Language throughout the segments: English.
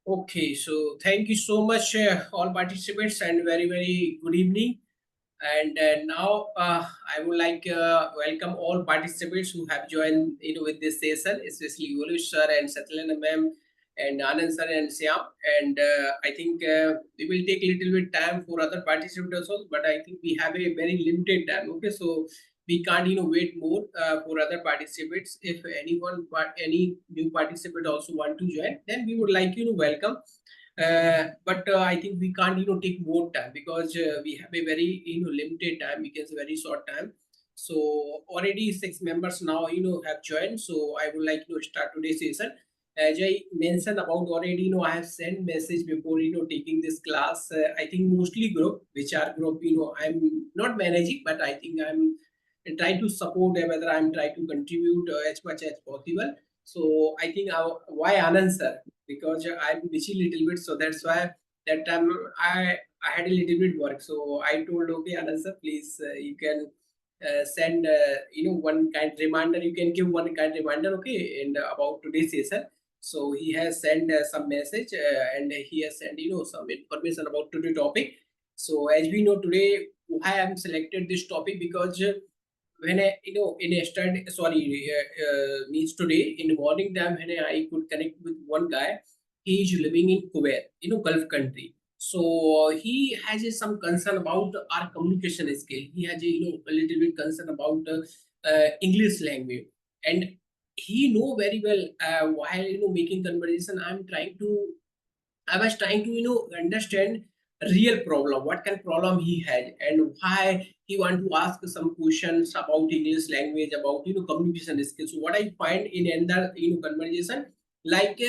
Okay, so thank you so much, all participants, and very good evening. And now I would like welcome all participants who have joined with this session, especially Ulush sir and Satyalana ma'am and Anand sir and Syam. And I think we will take a little bit time for other participants also, but I think we have a very limited time. Okay, so we can't wait more for other participants. If anyone but any new participant also want to join, then we would like welcome, but I think we can't take more time because we have a very limited time. We can say very short time. So already six members now have joined. So I would like to start today's session. As I mentioned about already, I have sent message before taking this class. I think mostly group, which are group I'm not managing, but I think I'm trying to support whether I'm trying to contribute as much as possible. So I think why Anand sir, because I'm busy little bit, so that's why that time I had a little bit work. So I told okay Anand sir, please you can send one kind reminder. You can give one kind reminder, okay, and about today's session. So he has sent some message and he has sent some information about today's topic. So as we know today, I am selected this topic because when I, in yesterday, sorry, means today in the morning time when I could connect with one guy, he is living in Kuwait, Gulf country. So he has some concern about our communication skill. He has a little bit concern about English language, and he know very well while making conversation. I was trying to understand real problem, what kind of problem he had, and why he want to ask some questions about English language, about communication skills. So what I find in another conversation, like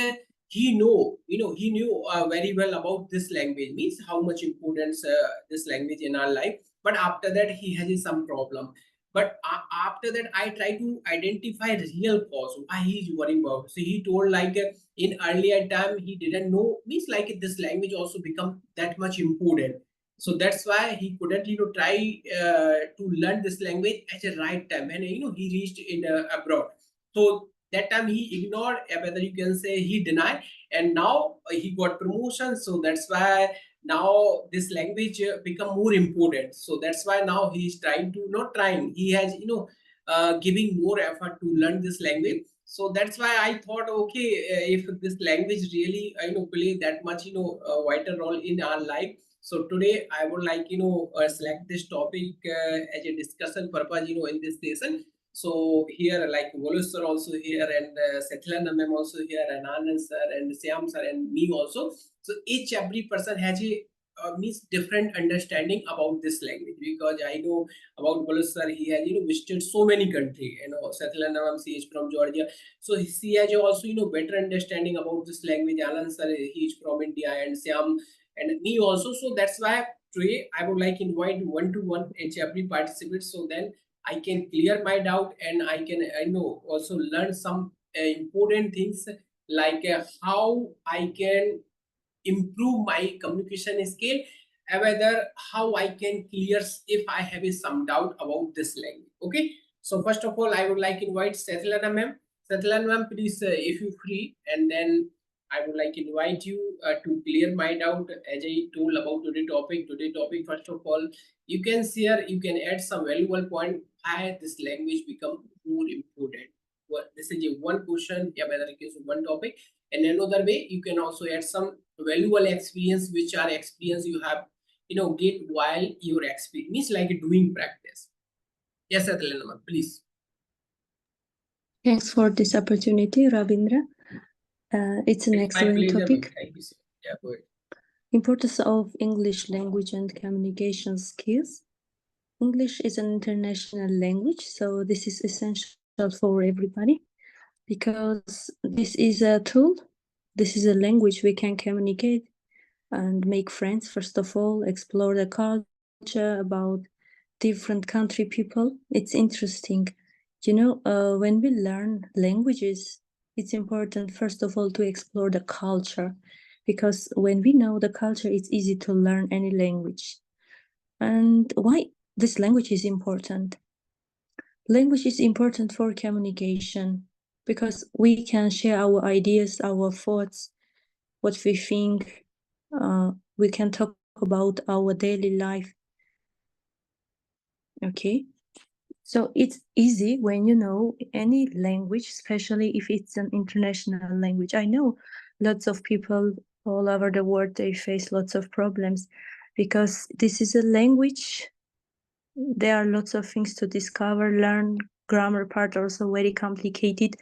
he knew very well about this language, means how much importance this language in our life. But after that, he has some problem. But after that, I try to identify real cause why he's worrying about. So he told like in earlier time he didn't know, means like this language also become that much important. So that's why he couldn't try to learn this language at a right time, and he reached in abroad. So that time he ignored, whether you can say he denied, and now he got promotion. So that's why now this language become more important. So that's why now he is trying to, not trying, he has giving more effort to learn this language. So that's why I thought, okay, if this language really play that much vital role in our life. So today I would like select this topic as a discussion purpose in this session. So here like Volu sir also here, and Satyalana ma'am also here, and Anand sir and Syam sir and me also. So each every person has a means different understanding about this language, because I know about Volu sir, he has visited so many countries. Satyalana ma'am, she is from Georgia, so he has also better understanding about this language. Anand sir, he is from India, and Syam and me also. So that's why today I would like invite one to one each every participant, so then I can clear my doubt, and I can also learn some important things, like how I can improve my communication skill, and whether how I can clear if I have some doubt about this language. Okay. So first of all, I would like invite Satyalana ma'am. Satyalana ma'am, please, if you free, and then I would like invite you to clear my doubt as I told about today topic. Today topic, first of all, you can share, you can add some valuable point why this language become more important. Well, this is a one question, yeah, whether it is one topic. And another way, you can also add some valuable experience, which are experience you have, get while your experience, means like doing practice. Yes, Atlanta, please. Thanks for this opportunity, Rabindra. It's an excellent topic. Thank you, sir. Yeah, go ahead. Importance of English language and communication skills. English is an international language, so this is essential for everybody because this is a tool. This is a language we can communicate and make friends, first of all, explore the culture about different country people. It's interesting. When we learn languages, it's important, first of all, to explore the culture, because when we know the culture, it's easy to learn any language. And why this language is important? Language is important for communication because we can share our ideas, our thoughts, what we think. We can talk about our daily life. Okay. So it's easy when you know any language, especially if it's an international language. I know lots of people all over the world, they face lots of problems because this is a language. There are lots of things to discover, learn. Grammar part also very complicated.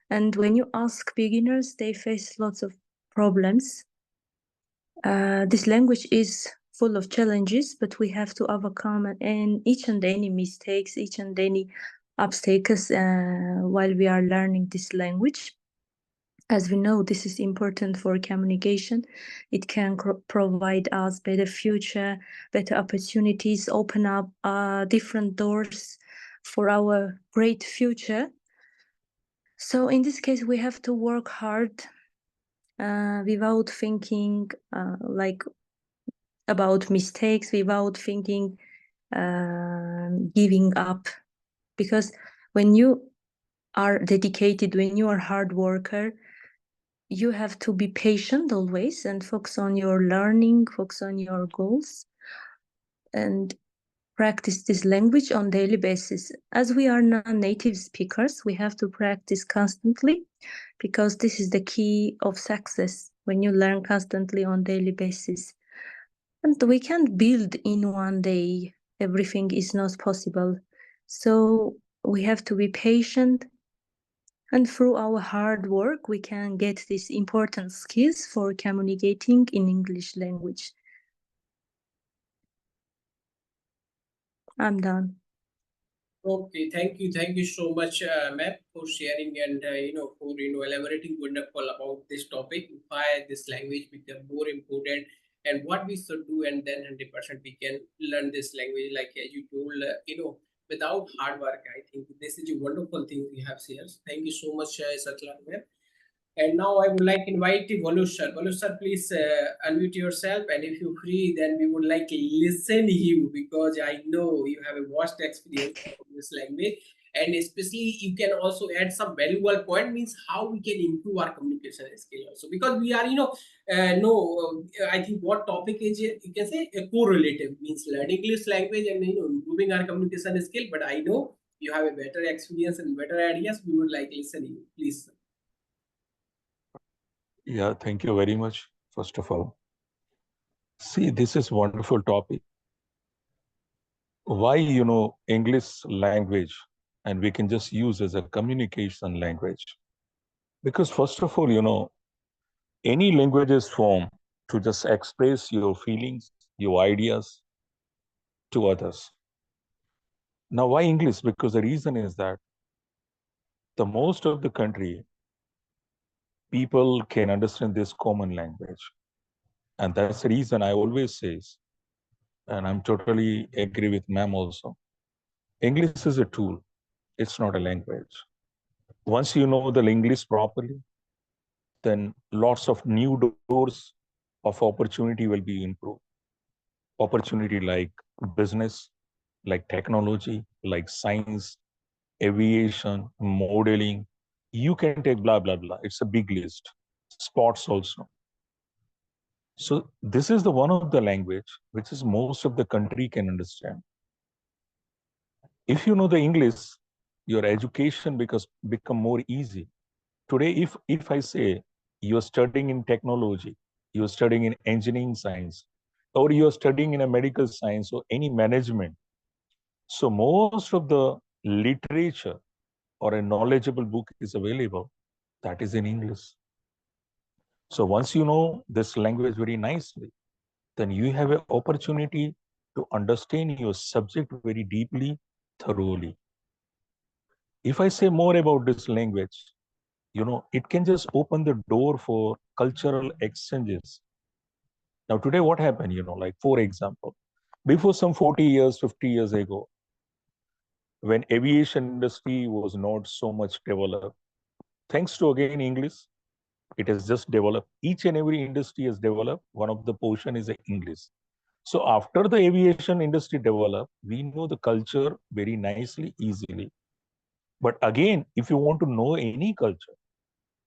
And when you ask beginners, they face lots of problems. This language is full of challenges, but we have to overcome and each and any mistakes, each and any obstacles while we are learning this language. As we know, this is important for communication. It can provide us better future, better opportunities, open up different doors for our great future. So in this case, we have to work hard without thinking like about mistakes, without thinking giving up. Because when you are dedicated, when you are hard worker, you have to be patient always and focus on your learning, focus on your goals, and practice this language on daily basis. As we are non-native speakers, we have to practice constantly because this is the key of success when you learn constantly on daily basis. And we can't build in one day. Everything is not possible. So we have to be patient. And through our hard work, we can get these important skills for communicating in English language. I'm done. Okay, thank you so much, ma'am, for sharing and for elaborating wonderful about this topic, why this language become more important, and what we should do, and then 100% we can learn this language. Like as you told, without hard work, I think this is a wonderful thing we have here. Thank you so much, Satlan, ma'am. And now I would like to invite Valush sir. Valush sir, please unmute yourself. And if you're free, then we would like to listen you because I know you have a vast experience of this language. And especially you can also add some valuable point means how we can improve our communication skill also. Because we are, no, I think what topic is, you can say a correlative means learning English language and, improving our communication skill. But I know you have a better experience and better ideas. We would like to listen you. Please. Yeah, thank you very much, first of all. See, this is wonderful topic. Why, English language, and we can just use as a communication language. Because first of all, any language is formed to just express your feelings, your ideas to others. Now, why English? Because the reason is that the most of the country, people can understand this common language. And that's the reason I always says, and I'm totally agree with ma'am also. English is a tool. It's not a language. Once you know the English properly, then lots of new doors of opportunity will be improved. Opportunity like business, like technology, like science, aviation, modeling. You can take blah, blah, blah. It's a big list. Sports also. So this is the one of the language which is most of the country can understand. If you know the English, your education become more easy. Today, if I say you're studying in technology, you're studying in engineering science, or you're studying in a medical science or any management, so most of the literature or a knowledgeable book is available that is in English. So once you know this language very nicely, then you have an opportunity to understand your subject very deeply, thoroughly. If I say more about this language, it can just open the door for cultural exchanges. Now, today, what happened, like, for example, before some 40 years, 50 years ago, when aviation industry was not so much developed, thanks to, again, English, it has just developed. Each and every industry has developed. One of the portion is English. So after the aviation industry developed, we know the culture very nicely, easily. But again, if you want to know any culture,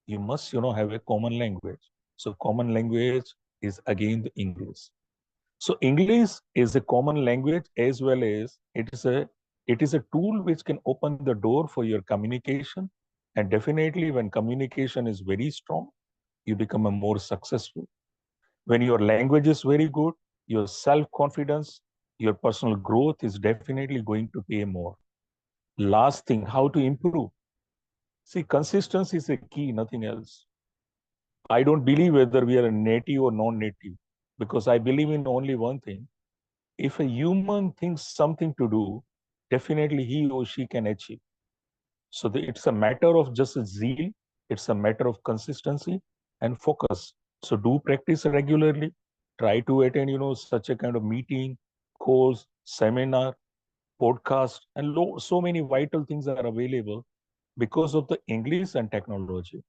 you must, have a common language. So common language is again the English. So English is a common language as well as it is a tool which can open the door for your communication. And definitely when communication is very strong, you become a more successful. When your language is very good, your self-confidence, your personal growth is definitely going to pay more. Last thing, how to improve? See, consistency is a key, nothing else. I don't believe whether we are a native or non-native because I believe in only one thing. If a human thinks something to do, definitely he or she can achieve. So it's a matter of just a zeal, it's a matter of consistency and focus. So do practice regularly. Try to attend, such a kind of meeting, course, seminar, podcast, and so many vital things are available because of the English and technology.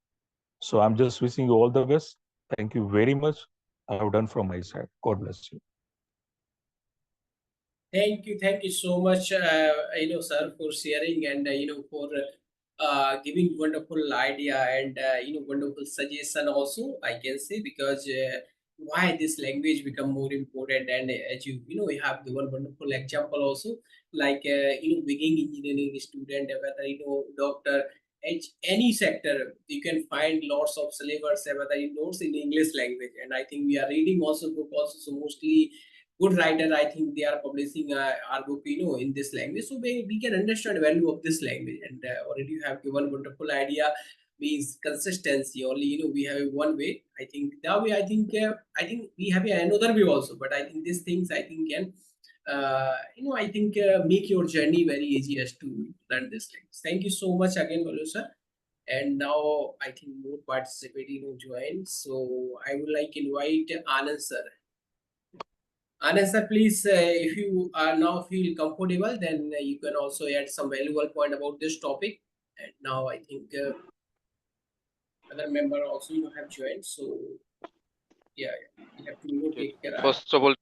So I'm just wishing you all the best. Thank you very much. I have done from my side. God bless you. Thank you so much, sir, for sharing and for giving wonderful idea and wonderful suggestion. Also, I can say because why this language become more important, and as you have given wonderful example also, like beginning engineering student, whether doctor, any sector, you can find lots of syllabus, whether notes in English language, and I think we are reading also book also, so mostly good writer, I think they are publishing our book in this language, so we can understand the value of this language. And already you have given wonderful idea, means consistency only, we have one way. I think that way, I think we have another way also, but I think these things, I think, can I think make your journey very easy as to learn this language. Thank you so much again, Balu sir. And now I think more participate join, so I would like invite Anand sir. Anand sir, please, if you are now feel comfortable, then you can also add some valuable point about this topic. And now I think other member also have joined. So yeah, you have to Okay. take care. First of all,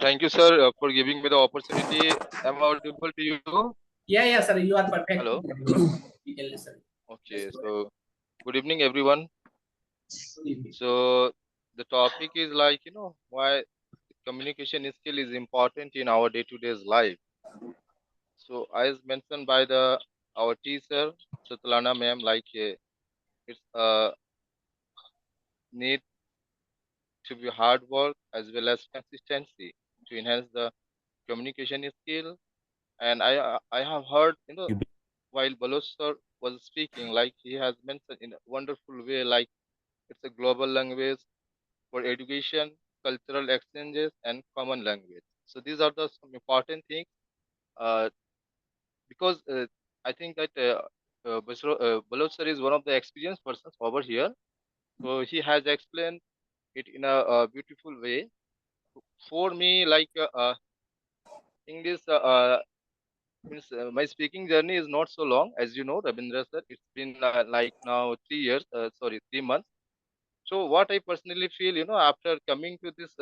thank you, sir, for giving me the opportunity. Am I audible to you? Yeah, sir, you are Hello. perfect. You can listen. Let's Okay. go ahead. So, good evening, everyone. Good evening. So, the topic is like, why communication skill is important in our day-to-day life. So, as mentioned by the our teacher, Sutlana ma'am, like it's need to be hard work as well as consistency to enhance the communication skill. And I have heard, You while Baloch sir was speaking, like he has mentioned in a wonderful way, like it's a global language for education, cultural exchanges, and common language. So these are the some important things, uh, because I think that Baloch sir is one of the experienced persons over here. So he has explained it in a beautiful way. For me, like English means my speaking journey is not so long, as you know, Rabindra sir. It's been like now 3 years, sorry, 3 months. So what I personally feel, after coming to this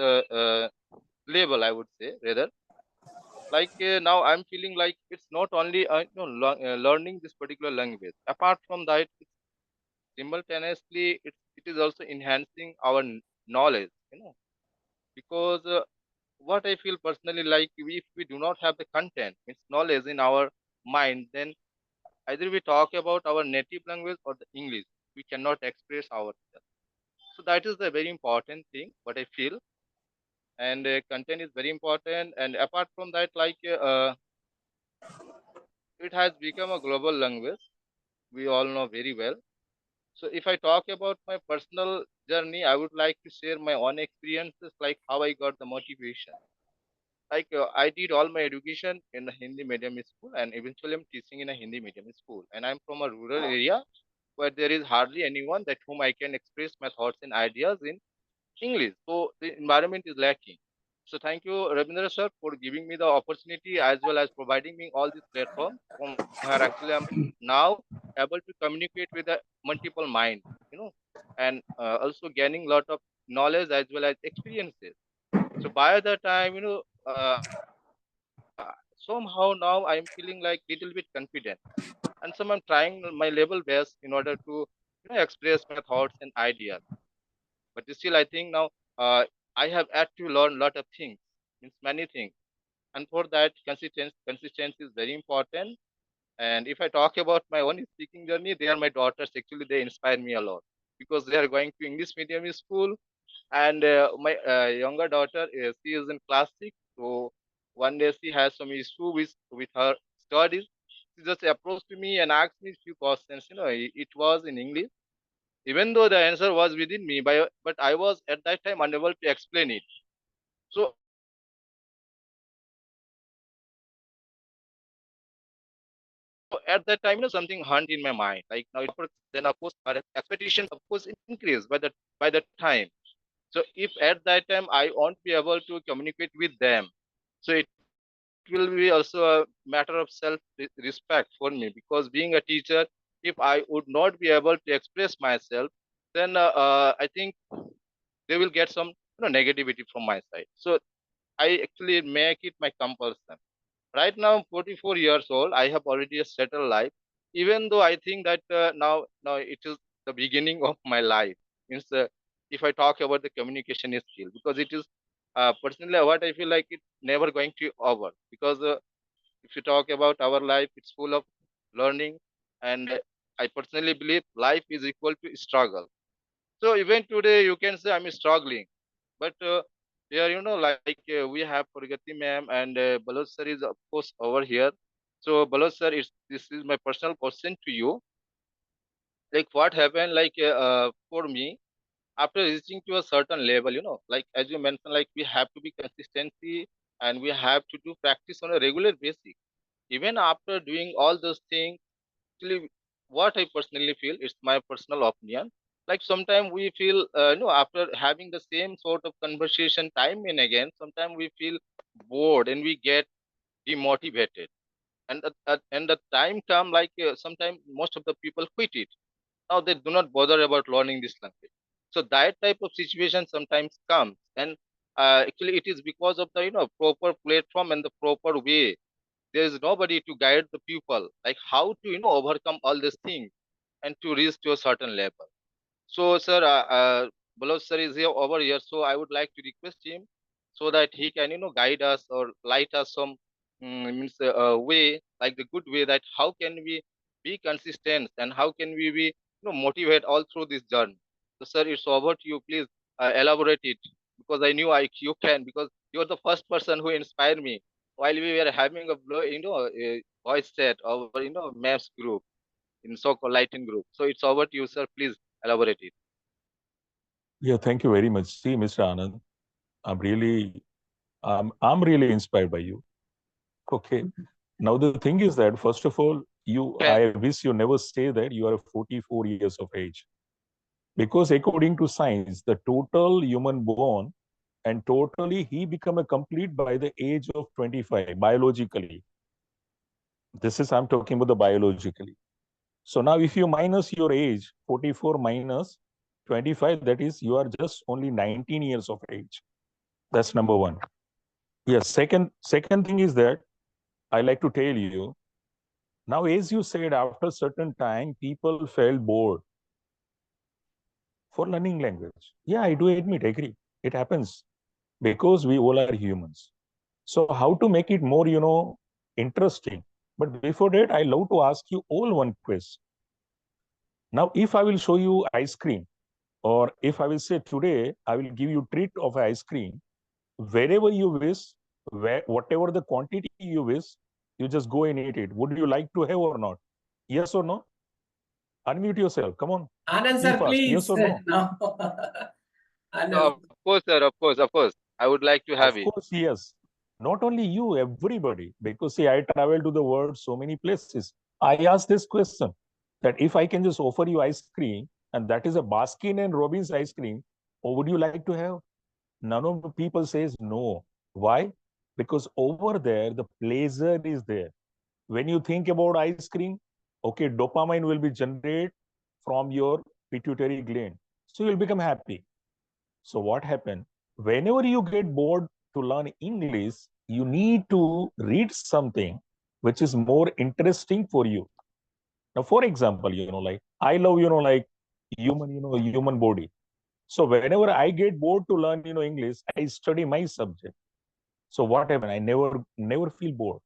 level, I would say rather, like now I'm feeling like it's not only learning this particular language. Apart from that, simultaneously it is also enhancing our knowledge, because what I feel personally, like if we do not have the content, means knowledge in our mind, then either we talk about our native language or the English, we cannot express ourselves. So that is the very important thing, what I feel. And content is very important. And apart from that, like it has become a global language. We all know very well. So if I talk about my personal journey, I would like to share my own experiences, like how I got the motivation. Like I did all my education in a Hindi medium school, and eventually I'm teaching in a Hindi medium school. And I'm from a rural area where there is hardly anyone that whom I can express my thoughts and ideas in English. So the environment is lacking. So thank you, Rabindra sir, for giving me the opportunity as well as providing me all these platforms from where actually I'm now able to communicate with a multiple mind, and also gaining lot of knowledge as well as experiences. So by the time, somehow now I'm feeling like little bit confident, and so I'm trying my level best in order to, express my thoughts and ideas. But still, I think now I have had to learn a lot of things, means many things. And for that, consistency is very important. And if I talk about my own speaking journey, they are my daughters. Actually, they inspire me a lot because they are going to English medium school, and my younger daughter, she is in class 6. So one day she has some issue with her studies. She just approached me and asked me few questions. It was in English, even though the answer was within me, but I was at that time unable to explain it. So at that time, something hunt in my mind. Like now, if I talk about her expectations, then of course her expectations of course increase by the time. So if at that time I won't be able to communicate with them, so it will be also a matter of respect for me, because being a teacher, if I would not be able to express myself, then I think they will get some negativity from my side. So I actually make it my compulsion. Right now, I'm 44 years old. I have already a settled life. Even though I think that now it is the beginning of my life. Means if I talk about the communication skill, because it is personally what I feel like it's never going to over. Because if you talk about our life, it's full of learning, and I personally believe life is equal to struggle. So even today, you can say I'm struggling, but here, like we have Pragati ma'am and Balot sir is of course over here. So Balot sir, this is my personal question to you. Like what happened, like for me, after reaching to a certain level, like as you mentioned, like we have to be consistency and we have to do practice on a regular basis. Even after doing all those things, actually, what I personally feel, it's my personal opinion. Like sometimes we feel, after having the same sort of conversation time and again, sometimes we feel bored and we get demotivated. And the time come, like sometimes most of the people quit it. Now they do not bother about learning this language. So that type of situation sometimes comes, and actually it is because of the proper platform and the proper way. There is nobody to guide the pupil, like how to overcome all these things and to reach to a certain level. So, sir, Baloj sir is here over here, so I would like to request him so that he can, guide us or light us some means way, like the good way, that how can we be consistent and how can we be, motivate all through this journey. So, sir, it's over to you. Please elaborate it, because I knew you can, because you're the first person who inspired me while we were having a voice chat over, maps group in so-called Lighten group. So it's over to you, sir. Please elaborate it. Yeah, thank you very much. See, Mr. Anand, I'm really inspired by you. Okay. Now the thing is that first of all, I wish you never say that you are 44 years of age, because according to science, the total human born and totally he become a complete by the age of 25 biologically. This is I'm talking about the biologically. So now if you minus your age, 44 minus 25, that is you are just only 19 years of age. That's number one. Yes. Second thing is that I like to tell you now, as you said, after certain time, people felt bored for learning language. Yeah, I do admit, agree. It happens because we all are humans. So how to make it more, interesting? But before that, I love to ask you all one question. Now, if I will show you ice cream, or if I will say today, I will give you treat of ice cream, wherever you wish, whatever the quantity you wish, you just go and eat it. Would you like to have or not? Yes or no? Unmute yourself. Come on. Anand Be sir, fast. Yes please. or no? No. No, Anand. of course, sir. Of course, of course. I would like to have Of it. course, yes. Not only you, everybody. Because see, I travel to the world so many places. I ask this question that if I can just offer you ice cream, and that is a Baskin and Robbins ice cream, or would you like to have? None of the people says no. Why? Because over there, the pleasure is there. When you think about ice cream, okay, dopamine will be generated from your pituitary gland. So you'll become happy. So what happened? Whenever you get bored to learn English, you need to read something which is more interesting for you. Now, for example, like I love, like human body. So whenever I get bored to learn, English, I study my subject. So what happened? I never feel bored.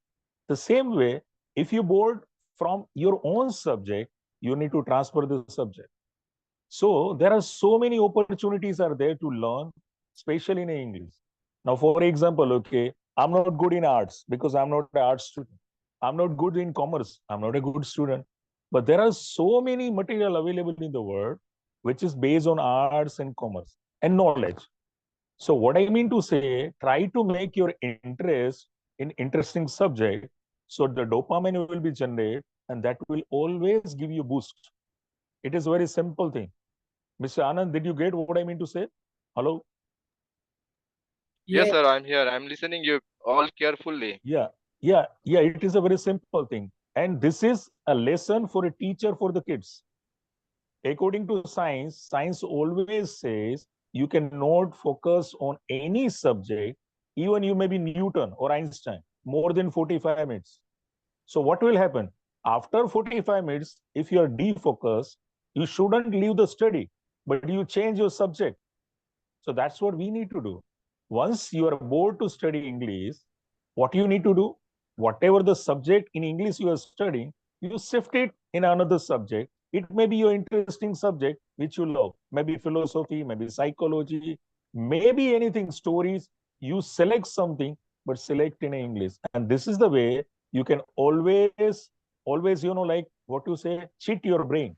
The same way, if you bored from your own subject, you need to transfer the subject. So there are so many opportunities are there to learn, especially in English. Now, for example, okay, I'm not good in arts because I'm not an art student. I'm not good in commerce. I'm not a good student. But there are so many material available in the world which is based on arts and commerce and knowledge. So what I mean to say, try to make your interest in interesting subject so the dopamine will be generated and that will always give you boost. It is a very simple thing. Mr. Anand, did you get what I mean to say? Hello? Yes, Yeah. sir, I'm here. I'm listening you all carefully. Yeah. It is a very simple thing. And this is a lesson for a teacher for the kids. According to science, science always says you cannot focus on any subject, even you may be Newton or Einstein, more than 45 minutes. So what will happen? After 45 minutes, if you are defocused, you shouldn't leave the study, but you change your subject. So that's what we need to do. Once you are bored to study English, what you need to do, whatever the subject in English you are studying, you shift it in another subject. It may be your interesting subject which you love, maybe philosophy, maybe psychology, maybe anything, stories. You select something, but select in English. And this is the way you can always, like what you say, cheat your brain,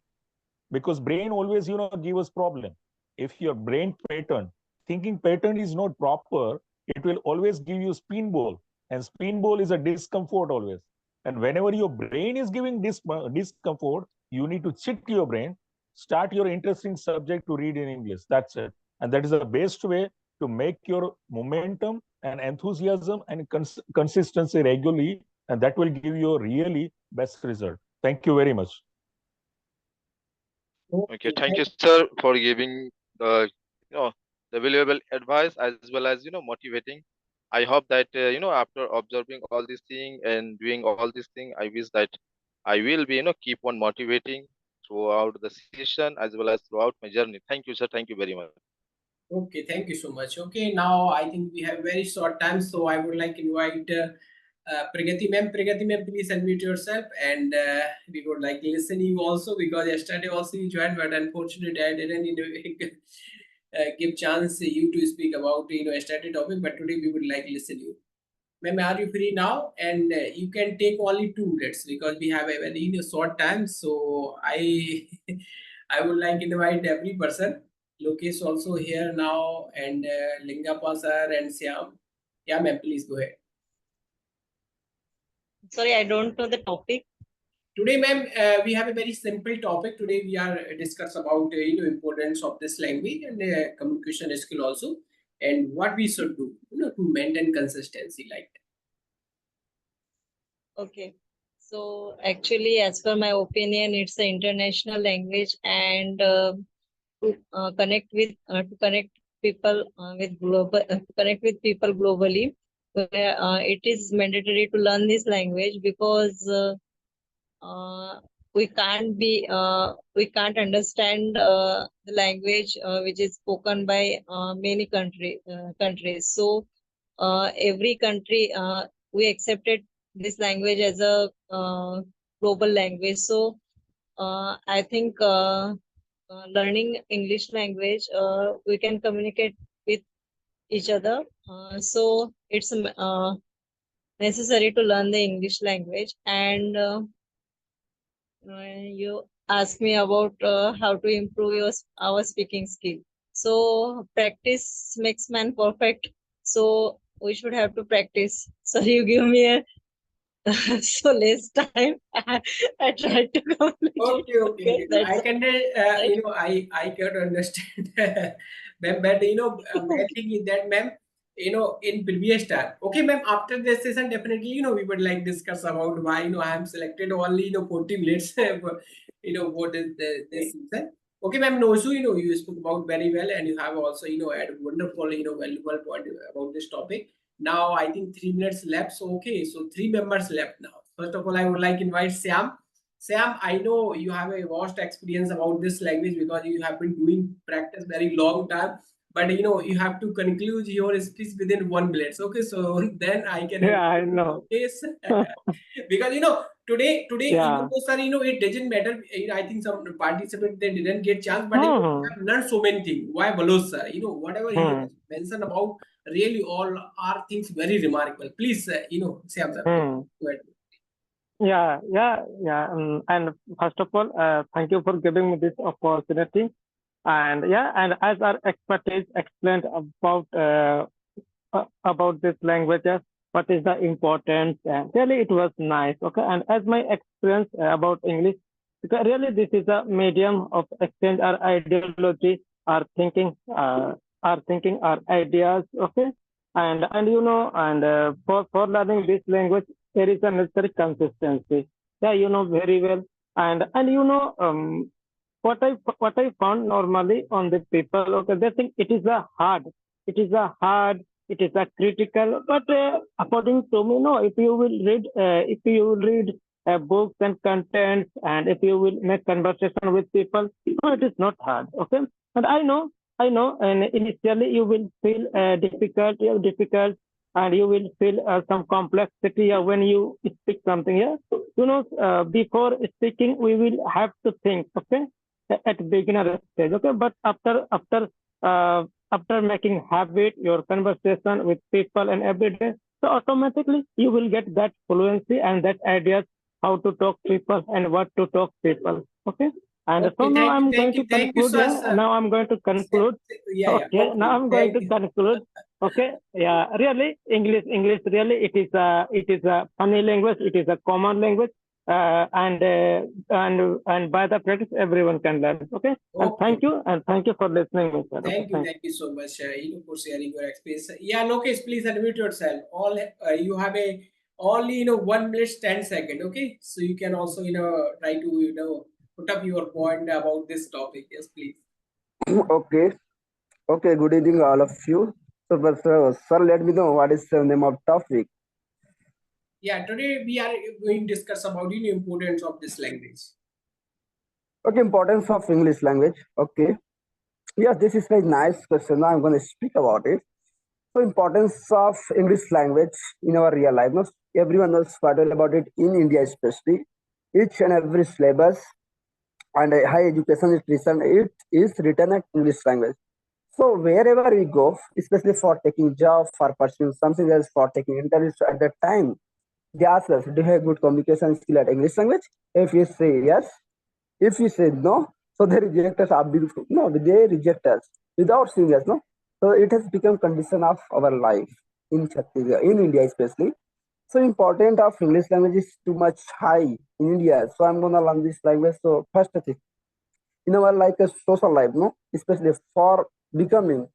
because brain always give us problem. If your brain pattern, thinking pattern is not proper, it will always give you spin ball, and spin ball is a discomfort always. And whenever your brain is giving discomfort, you need to cheat your brain, start your interesting subject to read in English. That's it. And that is the best way to make your momentum and enthusiasm and consistency regularly, and that will give you a really best result. Thank you very much. Okay, Okay. thank you, sir, for giving the you know the valuable advice as well as motivating. I hope that after observing all these things and doing all these things, I wish that I will be keep on motivating throughout the session as well as throughout my journey. Thank you, sir. Thank you very much. Okay, thank you so much. Okay, now I think we have very short time, so I would like to invite Pragati ma'am. Pragati ma'am, please unmute yourself, and we would like to listen you also, because yesterday also you joined, but unfortunately I didn't give chance you to speak about yesterday topic, but today we would like to listen you. Ma'am, are you free now? And you can take only 2 minutes because we have a very short time. So I I would like to invite every person. Lokesh also here now, and Lingappa sir and Syam. Yeah, ma'am, please go ahead. Sorry, I don't know the topic. Today, ma'am, we have a very simple topic. Today we are discuss about importance of this language and communication skill also, and what we should do to maintain consistency like that. Okay. So actually, as per my opinion, it's an international language, and to connect people with global to connect with people globally, it is mandatory to learn this language, because uh, we can't understand the language which is spoken by many countries. So every country, we accepted this language as a global language. So I think learning English language, we can communicate with each other. So it's necessary to learn the English language. And you asked me about how to improve our speaking skill. So practice makes man perfect. So we should have to practice. So you give me a so less time. I tried to complete it. Okay, Okay. I that's can, right. I can understand, ma'am. But main thing is that, ma'am, in previous time. Okay, ma'am. After this session, definitely, we would like discuss about why I am selected only 40 minutes. What is this season? Okay, ma'am. No issue. You spoke about very well, and you have also had wonderful valuable point about this topic. Now I think 3 minutes left. So okay, so 3 members left now. First of all, I would like to invite Syam. Sam, I know you have a vast experience about this language because you have been doing practice very long time. But you have to conclude your speech within 1 minute. Okay, so then I can have Yeah, I know. yes. Because today, even Yeah. though sir, it doesn't matter. I think some participants they didn't get chance, but we Hmm. have learned so many things. Why Baloch sir? Whatever he Hmm. has mentioned about really all are things very remarkable. Please, Sam sir, please Hmm. go ahead. Yeah. And first of all, thank you for giving me this opportunity. And yeah, and as our expertise explained about this language, what is the importance, and really it was nice. Okay, and as my experience about English, because really this is a medium of exchange our ideology, our thinking, our ideas. Okay, and for learning this language, there is a necessary consistency. Yeah, you know very well, and what I found normally on the people, okay, they think it is a hard, it is a critical, but according to me, no. If you will read books and contents, and if you will make conversation with people, no, it is not hard. Okay, and I know, and initially you will feel difficult, and you will feel some complexity when you speak something. Yeah, before speaking, we will have to think. Okay, at beginner stage. Okay, but after making habit your conversation with people and every day, so automatically you will get that fluency and that ideas how to talk people and what to talk people. Okay, and so Okay, now I'm going to thank you, conclude. sir. Yeah, now I'm going to conclude. Yeah, yeah. Okay, now Okay, I'm going thank to you. conclude. Okay, yeah, really, English, really, it is a funny language. It is a common language, and by the practice, everyone can learn. Okay, Okay. and thank you for listening, Mr. Okay, thank Thank you so much, for sharing your experience. Yeah, Lokesh, please unmute yourself. All you have a only 1 minute 10 second. Okay, so you can also try to put up your point about this topic. Yes, please. Okay, okay, good evening, all of you. So, sir, let me know what is the name of topic. Yeah, today we are going to discuss about the importance of this language. Okay, importance of English language. Okay, yeah, this is very nice question. Now I'm going to speak about it. So, importance of English language in our real life. No, everyone knows quite well about it in India, especially. Each and every syllabus and high education is written in English language. So wherever we go, especially for taking job, for pursuing something else, for taking interviews at that time, they ask us, do you have good communication skill at English language? If we say yes, if we say no, so they reject us. No, they reject us without saying yes, no. So it has become condition of our life in Chhattisgarh, in India especially. So important of English language is too much high in India. So I'm gonna learn this language. So first thing, in our like a social life, no, especially for becoming